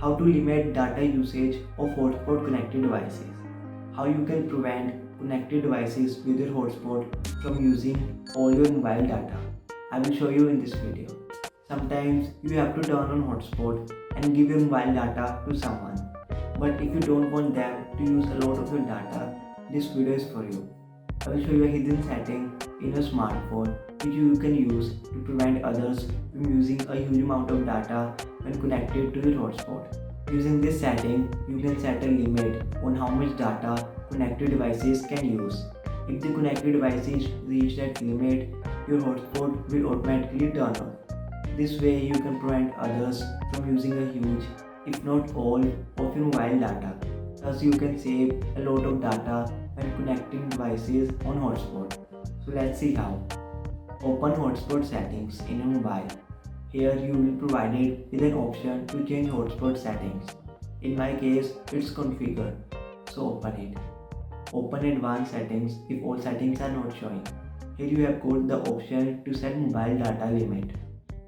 how to limit data usage of hotspot connected devices, how you can prevent connected devices with your hotspot from using all your mobile data. I will show you in this video. Sometimes you have to turn on hotspot and give your mobile data to someone. But if you don't want them to use a lot of your data, this video is for you. I will show you a hidden setting in your smartphone which you can use to prevent others from using a huge amount of data when connected to your hotspot. Using this setting, you can set a limit on how much data connected devices can use. If the connected devices reach that limit, your hotspot will automatically turn off. This way you can prevent others from using a huge, if not all, of your mobile data. Thus you can save a lot of data when connecting devices on hotspot. So let's see how. Open hotspot settings in your mobile. Here you will be provided with an option to change hotspot settings. In my case, it's configured. So open it. Open advanced settings if all settings are not showing. Here you have got the option to set mobile data limit.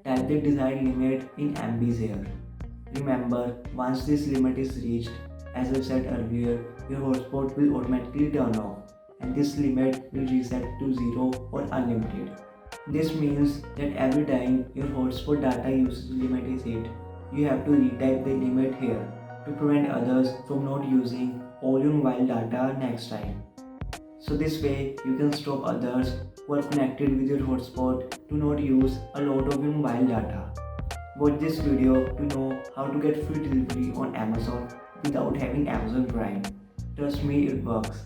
Type the desired limit in MBs here. Remember, once this limit is reached, as I said earlier, your hotspot will automatically turn off and this limit will reset to 0 or unlimited. This means that every time your hotspot data usage limit is hit, you have to retype the limit here to prevent others from not using all your mobile data next time. So this way you can stop others who are connected with your hotspot to not use a lot of your mobile data. Watch this video to know how to get free delivery on Amazon without having Amazon Prime. Trust me, it works.